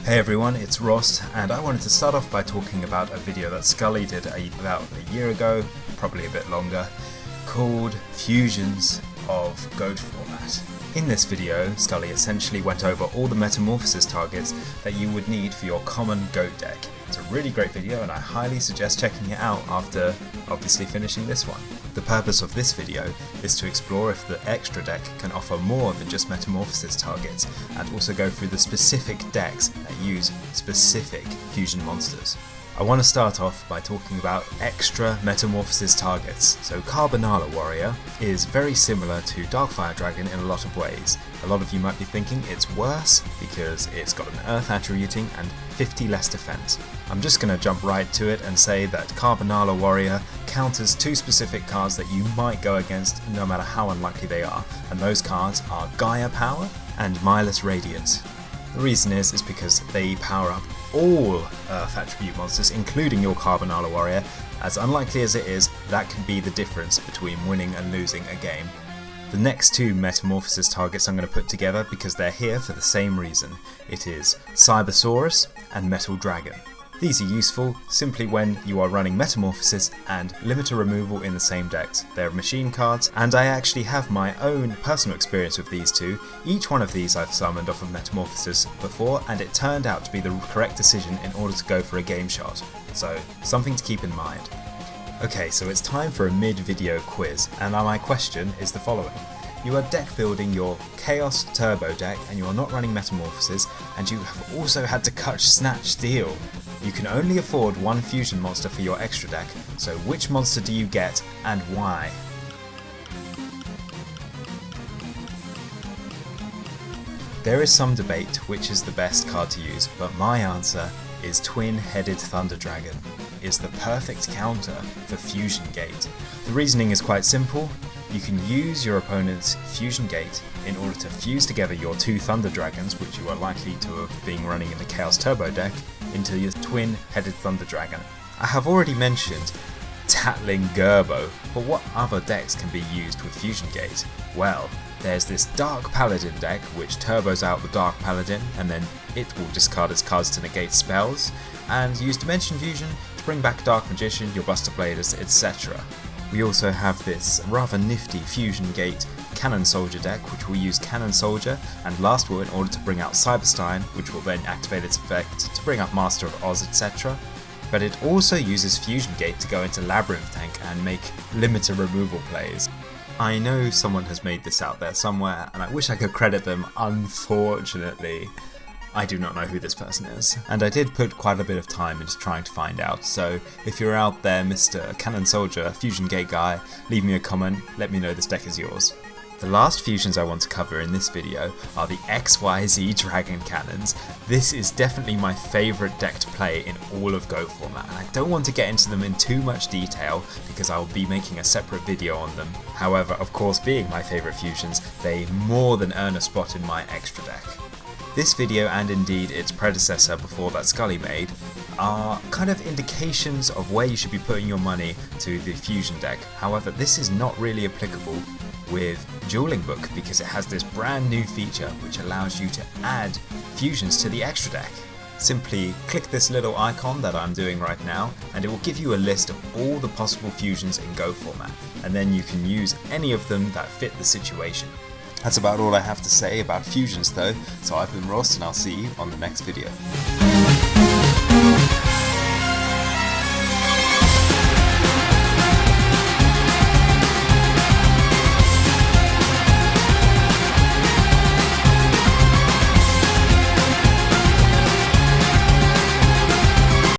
Hey everyone, it's Ross, and I wanted to start off by talking about a video that Scully did about a year ago, probably a bit longer, called Fusions of Goat Format. In this video, Scully essentially went over all the metamorphosis targets that you would need for your common goat deck. It's a really great video and I highly suggest checking it out after obviously finishing this one. The purpose of this video is to explore if the extra deck can offer more than just metamorphosis targets, and also go through the specific decks that use specific fusion monsters. I want to start off by talking about extra metamorphosis targets. So Carbonala Warrior is very similar to Darkfire Dragon in a lot of ways. A lot of you might be thinking it's worse because it's got an earth attributing and 50 less defense. I'm just going to jump right to it and say that Carbonala Warrior counters two specific cards that you might go against no matter how unlikely they are, and those cards are Gaia Power and Mindless Radiance. The reason is because they power up all Earth attribute monsters, including your Carbonala Warrior. As unlikely as it is, that can be the difference between winning and losing a game. The next two metamorphosis targets I'm going to put together because they're here for the same reason. It is SAURUS and Metal Dragon. These are useful simply when you are running Metamorphosis and Limiter Removal in the same decks. They're machine cards, and I actually have my own personal experience with these two. Each one of these I've summoned off of Metamorphosis before, and it turned out to be the correct decision in order to go for a game shot. So, something to keep in mind. Okay, so it's time for a mid-video quiz, and my question is the following. You are deck building your Chaos Turbo deck and you are not running Metamorphosis, and you have also had to cut Snatch Steel. You can only afford one fusion monster for your extra deck, so which monster do you get and why? There is some debate which is the best card to use, but my answer is Twin-Headed Thunder Dragon. Is the perfect counter for Fusion Gate. The reasoning is quite simple. You can use your opponent's Fusion Gate in order to fuse together your two Thunder Dragons, which you are likely to have been running in the Chaos Turbo deck, into your Twin-Headed Thunder Dragon. I have already mentioned Tattling Gerbo, but what other decks can be used with Fusion Gate? Well, there's this Dark Paladin deck which turbos out the Dark Paladin and then it will discard its cards to negate spells, and use Dimension Fusion to bring back Dark Magician, your Buster Bladers, etc. We also have this rather nifty Fusion Gate Cannon Soldier deck which will use Cannon Soldier and Last Will in order to bring out Cyberstein, which will then activate its effect to bring up Master of Oz, etc. But it also uses Fusion Gate to go into Labyrinth Tank and make limiter removal plays. I know someone has made this out there somewhere and I wish I could credit them. Unfortunately, I do not know who this person is, and I did put quite a bit of time into trying to find out, so if you're out there, Mr. Cannon Soldier, Fusion Gate guy, leave me a comment, let me know this deck is yours. The last fusions I want to cover in this video are the XYZ Dragon Cannons. This is definitely my favourite deck to play in all of Go format, and I don't want to get into them in too much detail because I will be making a separate video on them. However, of course, being my favourite fusions, they more than earn a spot in my extra deck. This video, and indeed its predecessor before that Scully made, are kind of indications of where you should be putting your money to the fusion deck. However, this is not really applicable with Dueling Book because it has this brand new feature which allows you to add fusions to the extra deck. Simply click this little icon that I'm doing right now and it will give you a list of all the possible fusions in Go format, and then you can use any of them that fit the situation. That's about all I have to say about fusions though, so I've been Ross and I'll see you on the next video.